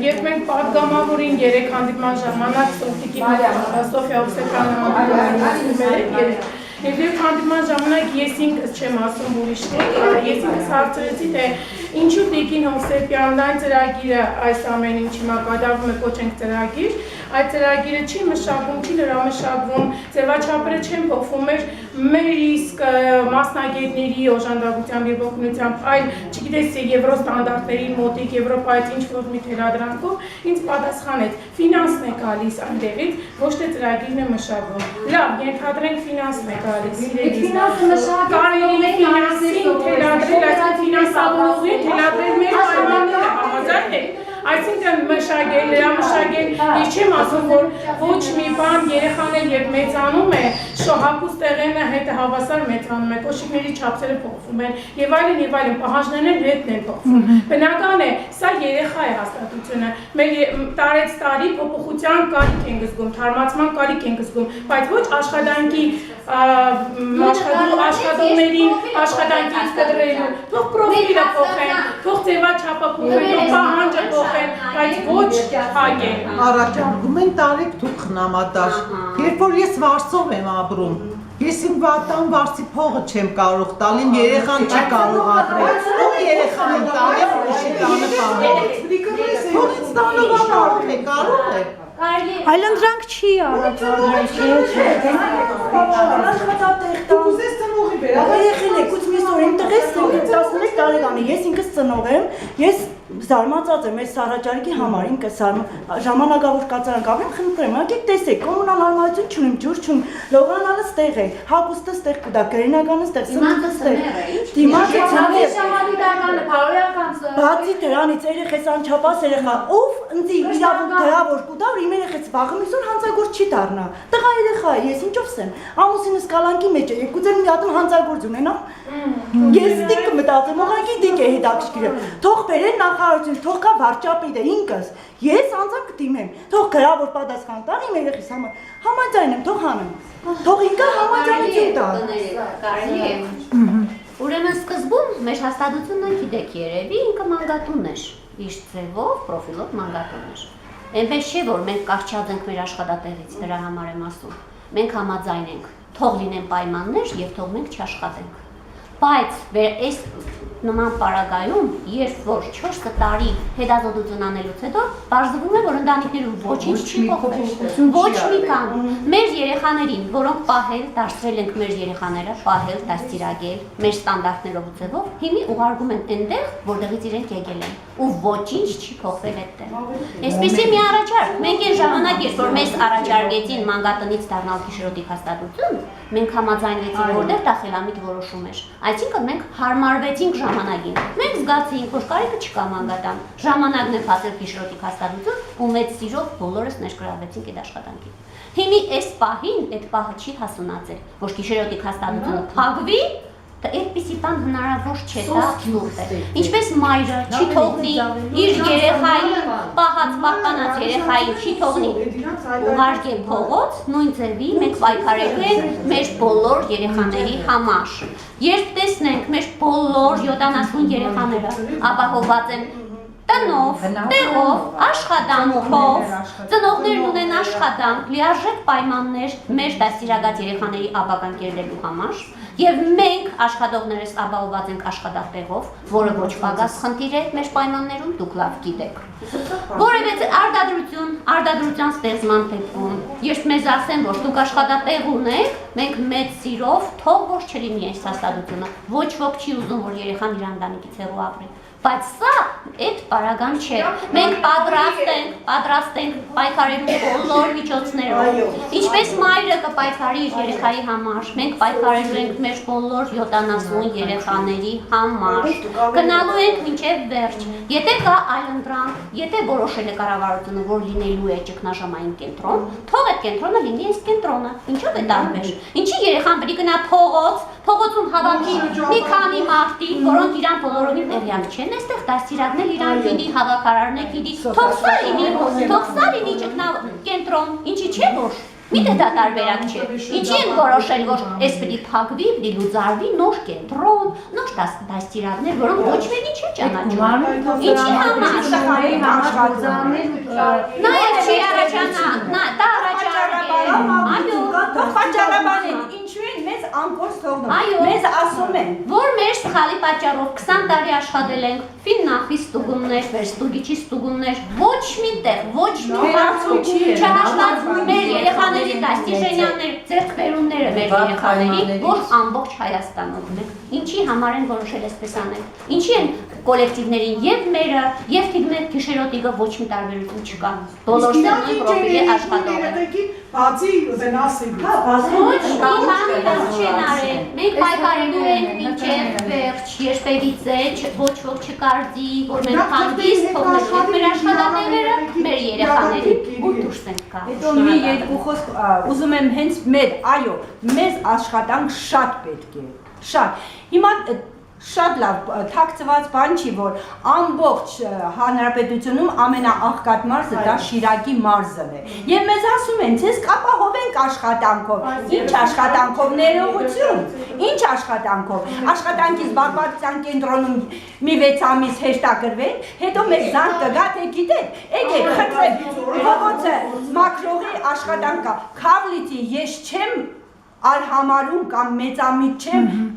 Երբ մենք պատգամավորին 3 հանդիպման ժամանակ Սոֆիա Հովսեփյանը Եվ երբ հանդիպման ժամանակ ես ինքս չեմ ասում ուրիշներ, ես ինքս հարցրեցի, թե ինչու Տիկին Հովսեփյանն այն ծրագիրը այս ամեն ինչի մակարդակում է կոչենք ծրագիր, այդ ծրագիրը չի մշակվում, չի լրամշակվում, ձևաչափերը չեն փոխվում մեր իսկ մասնագետների օժանդակությամբ եւ օգնությամբ, այլ չգիտես եվրո ստանդարտների մոտիկ Եվրոպայից ինչ-որ մի թելադրանքով ինձ պատասխանեց, ֆինանսն է գալիս այնտեղից, ոչ թե ծրագիրն է մշակվում։ Լավ, ենթադրենք ֆինանսն է գալիս, իրենից։ Կարելի է ֆինանսին թելադրել, այսինքն ֆինանսավորողին թելադրել մեր պայմանները, համաձայն եք։ Այսինքն մշակել, լրամշակել, ես չեմ ասում, որ ոչ մի բան երեխաներ երբ մեծանում է, շահակուս տեղենը հետը հավասար մեծանում է, կոշիկների չափսերը փոխվում են եւ այլն, պահանջներն հետն են փոխվում։ Բնական է, սա երեխա է հաստատությունը։ Մեր տարեց տարի փոփոխության կարիք ենք զգում, թարմացման կարիք ենք զգում, բայց ոչ աշխատանքի աշխատողներին աշխատանքից կտրելու, թող պրոֆիլը փոխեն, թող ձևաչափը փոխեն, թող պահանջը փոխեն, բայց ոչ հագեն։ Առաջարկում են տարեք դուք խնամադար, երբ որ ես Վարշավայում եմ ապրում, ես իմ վատան վարձի փողը չեմ կարող տալ, իմ երեխան չի կարող ապրել, ով երեխան եմ տալեմ, ուրիշի տանը պահել, ով ինձ տանով ապարով է, կարող է։ Այլընտրանք չի Ուզես ծնողի բերավ, երեխին եք, ուց միս որ իմ տղես 13 տարեկան է, ես ինքս ծնող եմ, ես զարմացած եմ այս Սարաճարիկի համար, ինքս ժամանակավոր կացարանք ապրեմ, խնդրեմ, եկեք տեսեք, կոմունալ հարմարություն չունիմ, ջուր չունիմ, լողանալը ստեղ է, հագուստը ստեղ կուտա, գրինականը ստեղ, սնունդը ստեղ, դիմացը բացի դրանից երեխես անչափահաս երեխա, ով ինձ իրավունք գրավոր կուտա, որ իմ երեխես վաղը միսօր հանցագործ չի դառնա, տղա երեխա է, ես ինչով սեմ, ամուսինս կալանքի մեջ է, երկուց մի հատ հանցագործ ունենա, ես դիք մտածեմ, ուղղակի դիք է հետաքրքիրը, թող բերեն նախարարություն, թող կա վարչապետը ինքս, ես անձամբ կդիմեմ, թող գրավոր պատասխան տա իմ երեխիս համար, համաձայն եմ, թող հանեմ, թող ինքը համաձայնություն տա։ Կարելի է։ Ուրեմն սկզբում մեր հաստատությունը գիտեք երևի ինքը մանգատուն էր, իր ձևով, պրոֆիլով մանգատուն էր։ Այնպես չէ, որ մենք կարճած ենք մեր աշխատատեղից, դրա համար եմ ասում։ Մենք համաձայն ենք, թող լինեն պայմաններ եւ թող մենք չաշխատենք։ Բայց այս նման պարագայում, երբ որ 4 տարի հետազոտություն անելուց հետո, բարձվում է, որ ընտանիքներում ոչինչ չի փոխվել, ոչ մի բան։ Մեր երեխաներին, որոնք պահել, դարձրել ենք մեր երեխաները, պահել, դաստիարակել, մեր ստանդարտներով ու ձևով, հիմի ուղարկում են այնտեղ, որտեղից իրենք եկել են, ու ոչինչ չի փոխվել այդտեղ։ Այսպեսի մի առաջարկ, մենք այն ժամանակ, երբ որ մեզ առաջարկեցին մանգատնից դառնալ գիշերօթիկ հաստատություն, մենք համաձայնվեցինք, որտեղ դա խելամիտ որոշում էր։ Այսինքն մենք հարմարվեցինք ժամանակին։ Մենք զգացինք, որ կարիքը չկա մանգատան։ Ժամանակն է փաթել գիշերօթիկ հաստատություն, ու մեծ սիրով բոլորս ներգրավվեցինք այդ աշխատանքին։ Հիմի այս պահին այդ պահը չի հասունացել, որ գիշերօթիկ հաստատությունը փակվի, այդպիսի բան հնարավոր չէ, դա ցուրտ է։ Ինչպես մայրը չի թողնի իր երեխային, պահած պահպանած երեխային չի թողնի ուղարկել փողոց, նույն ձևի մենք պայքարելու ենք մեր բոլոր երեխաների համար։ Երբ տեսնենք մեր բոլոր 70 երեխաները ապահովված են տնով, տեղով, աշխատանքով, ծնողներն ունեն աշխատանք, լիարժեք պայմաններ մեր դաստիարակած երեխաների ապագան կերտելու համար, եւ մենք աշխատողներս ապահովված ենք աշխատատեղով, որը ոչ պակաս խնդիր է մեր պայմաններում, դուք լավ գիտեք։ Որևէ արտադրության ստեղծման դեպքում, երբ մեզ ասեն, որ դուք աշխատատեղ ունեք, մենք մեծ սիրով թող որ չլինի այս հաստատությունը, ոչ ոք չի ուզում, որ երեխան իր ընտանիքից հեռու ապրի։ Բայց սա այդ պարագան չէ։ Մենք պատրաստ ենք պայքարելու բոլոր միջոցներով։ Ինչպես մայրը կպայքարի իր երեխայի համար, մենք պայքարելու ենք մեր բոլոր 70 երեխաների համար։ Գնալու ենք մինչև վերջ։ Եթե կա այլընտրանք, եթե որոշել է կառավարությունը, որ լինելու է ճգնաժամային կենտրոն, թող այդ կենտրոնը լինի այս կենտրոնը։ Ինչով է տարբեր։ Ինչի երեխան պետք է գնա փողոցում հավաքի մի քանի մարդի, որոնք իրան բոլորովին տեղյակ չեն, այստեղ դաստիարակնել իրան գիտի, հավաքարարն է գիտի, թող սա լինի ճգնա կենտրոն, ինչի՞ չէ որ Միթե դա տարբերակ չէ։ Ինչի են որոշել, որ այս պիտի փակվի, պիտի լուծարվի նոր կենտրոն, նոր դաստիարակներ, որոնք ոչ մեկի չի ճանաչում։ Ինչի համար։ Նաև չի առաջանա, դա առաջարկ է։ Այո, Պատճառաբան են, ինչու են մեզ անկորձ թողնում։ Մեզ ասում են, որ մեր սխալի պատճառով 20 տարի աշխատել ենք ֆիննախի ստուգումներ, վերստուգիչի ստուգումներ, ոչ մի տեղ, ոչ մի հարցում չհաշտած մեր երեխաների դաստիարակները, ձեռքբերումները մեր երեխաների, որ ամբողջ Հայաստանում ունենք։ Ինչի համար են որոշել այսպես անել։ Ինչի են կոլեկտիվներին եւ մերը, եւ թիգմետ գիշերոտիկը ոչ մի տարբերություն չկա։ Բոլորս նույն պրոֆիլի աշխատող են։ Բացի վնասի։ Ոչ մի բան չեն արել։ Մենք պայքարելու ենք մինչև վերջ, երբևիցե ոչ ոք չկարծի, որ մենք հանդիստ թողնենք մեր աշխատանքները, մեր երեխաներին ու դուրս ենք գա։ հետո մի երկու խոսք ուզում եմ հենց այո, մեզ աշխատանք շատ պետք է, շատ։ Հիմա շատ լավ թաքցված բան չի, որ ամբողջ հանրապետությունում ամենաաղքատ մարզը դա Շիրակի մարզն է։ Եվ մեզ ասում են, ցես կապահովենք աշխատանքով։ Ինչ աշխատանքով, ներողություն։ Ինչ աշխատանքով։ Աշխատանքի զբաղվածության կենտրոնում մի 6 ամիս հեշտագրվենք, հետո մեզ զանգ կգա, թե գիտեք, եկեք, խնդրեմ, փողոցը մաքրողի աշխատանք կա։ Քավլիցի ես չեմ արհամարում կամ մեծամիտ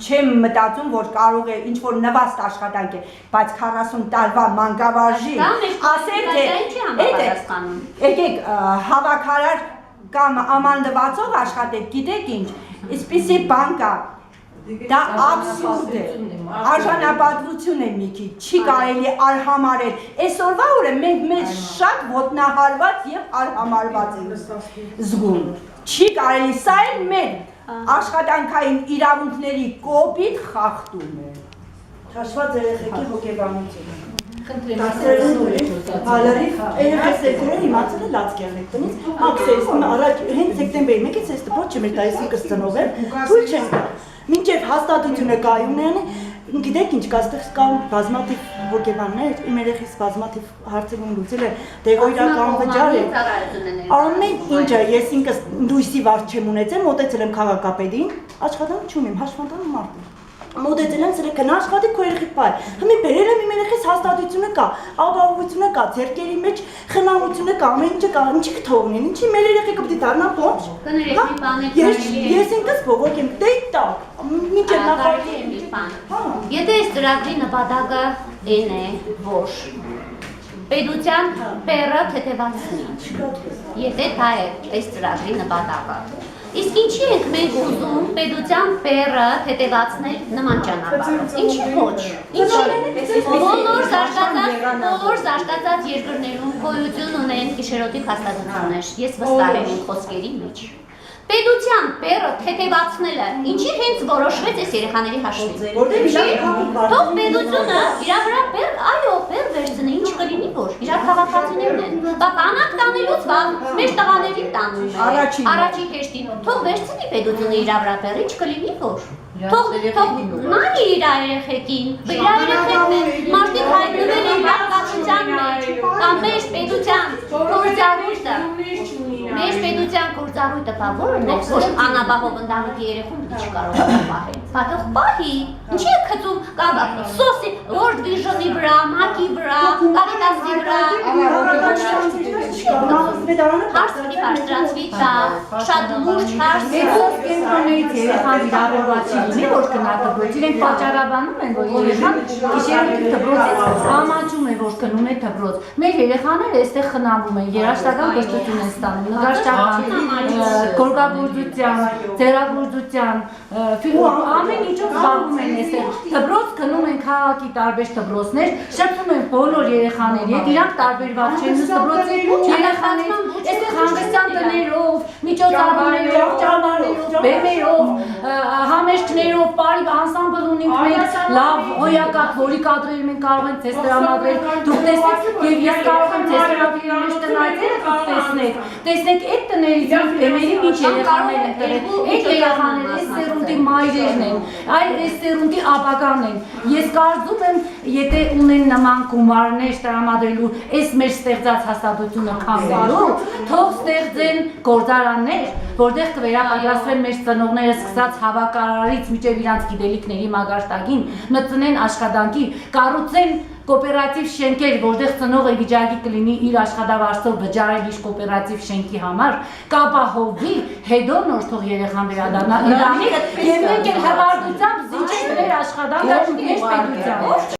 չեմ մտածում, որ կարող է ինչ-որ նվաստ աշխատանք է, բայց 40 տարվա մանկավարժի ասել թե եկեք հավաքարար կամ ամանլվացող աշխատեք, գիտեք ինչ, այսպիսի բան կա, դա աբսուրդ է, արժանապատվություն է մի քիչ, չի կարելի արհամարել, այսօրվա օրը մենք մեզ շատ ոտնահարված և արհամարված ենք զգում, չի կարելի, սա էլ մեր աշխատանքային իրավունքների կոպիտ խախտում է։ Հաշված երեխեքի հոգեբանությունը։ Հալարի երեխեքները իմացել է լացկել եք տնից, ակսես առաջ հենց սեկտեմբերի 1-ից ես դպրոց չեմ տա այսինքս ծնով եմ, թույլ չեմ տա, մինչև հաստատությունը կայունն է, գիտեք ինչ կա, ստեղ կան բազմաթիվ հոգեբաններ, իմ երեխիս բազմաթիվ հարցերում լուծել է, դեղոյրական վճար է, ամեն ինչը ես ինքս լույսի վարձ չեմ ունեցել, մոտեցել եմ քաղաքապետին, աշխատանք չունեմ, հաշվանդան մարդ եմ, մոտեցել եմ սրե կնա աշխատի քո երեխի պայ, հմի բերել եմ իմ երեխիս հաստատությունը կա, ապահովությունը կա, ձեռքերի մեջ խնամությունը կա, ամեն ինչը կա, ինչի կթողնեն, ինչի մեր երեխեքը պիտի դառնա ո՞նց։ Ես ինքս բողոք եմ, դե տակ, մինչև նախարարի Եթե այս ծրագրի նպատակը այն է, որ պետության բեռը թեթևացնի, եթե դա է այս ծրագրի նպատակը, իսկ ինչի ենք մենք ուզում պետության բեռը թեթևացնել նման ճանապարհով, ինչի ոչ, բոլոր զարգացած երկրներում գոյություն ունեն գիշերոտիկ հաստատություններ, ես վստահ եմ իմ խոսքերի մեջ։ Պետության բեռը թեթևացնելը ինչի հենց որոշվեց այս երեխաների հաշվին։ Թող պետությունը իրա վրա բեռ, այո, բեռ վերցնի, ինչ կլինի որ, իրար քաղաքացիներն են։ Բա կանանք տանելուց վաղ մեր տղաներին տանում են։ Առաջին հեշտին, թող վերցնի պետությունը իրա վրա բեռ, ինչ կլինի որ։ Թող նայ իր երեխեքին, իր երեխեքն են, մարդիկ հայտնվել են քաղաքացիության մեջ, կամ մեր պետության գործառույթը։ Մեր պետության գործառույթը բա որն է, որ անապահով ընտանիքի երեխուն չի կարող պահել։ Բա պահի, ինչի է գցում կամ սոսի, World Vision-ի վրա, Mac-ի վրա, Caritas-ի վրա։ Հարց պիտի բարձրացվի դա, շատ լուրջ հարց։ Կենտրոններից երեխան վիրավորված չի լինի, որ գնա դպրոց, իրենք պատճառաբանում են, որ երեխան գիշերօրի դպրոցից ամաչում է, որ գնում է դպրոց։ Մեր երեխաները այստեղ խնամվում են, երաժշտական կրթություն են ստանում, նկարչական, գորգագործության, ձեռագործության, ամեն ինչով զբաղվում են այստեղ։ Դպրոց գնում են քաղաքի տարբեր դպրոցներ, շփվում են բոլոր երեխաների հետ, իրանք տարբերված չեն, դպրոցի երեխաներ այստեղ հանգստյան տներով, միջոցառումներով, ճամբարներով, բեմերով, համերգներով, բարի անսամբլ ունենք մենք, լավ հոյակապ, որի կադրերը մենք կարող ենք ձեզ տրամադրել, դուք տեսեք եւ ես կարող եմ ձեզ ֆոտոգրաֆիայի մեջ տնայցերը տեսնեք, տեսնեք այդ տներից էմերի ինչ երեխաներ են տրել, այդ երեխաները այս սերունդի մայրերն են, այս սերունդի ապագան են։ Ես կարծում եմ, եթե ունեն նման գումարներ տրամադրելու այս մեր ստեղծած հաստատությունը քանդելու, թող ստեղծեն գործարաններ, որտեղ կվերապատրաստվեն մեր ծնողները սկսած հավաքարարից մինչև իրանց գիտելիքների մագարտագին, մտցնեն աշխատանքի, կառուցեն կոոպերատիվ շենքեր, որտեղ ծնողը վիճակի կլինի իր աշխատավարձով վճարել իր կոոպերատիվ շենքի համար, կապահովվի, հետո նոր թող երեխան վերադառնա Իրանի, եւ մենք էլ հրաժարությամբ զիջենք մեր աշխատանքը մեր պետությամբ։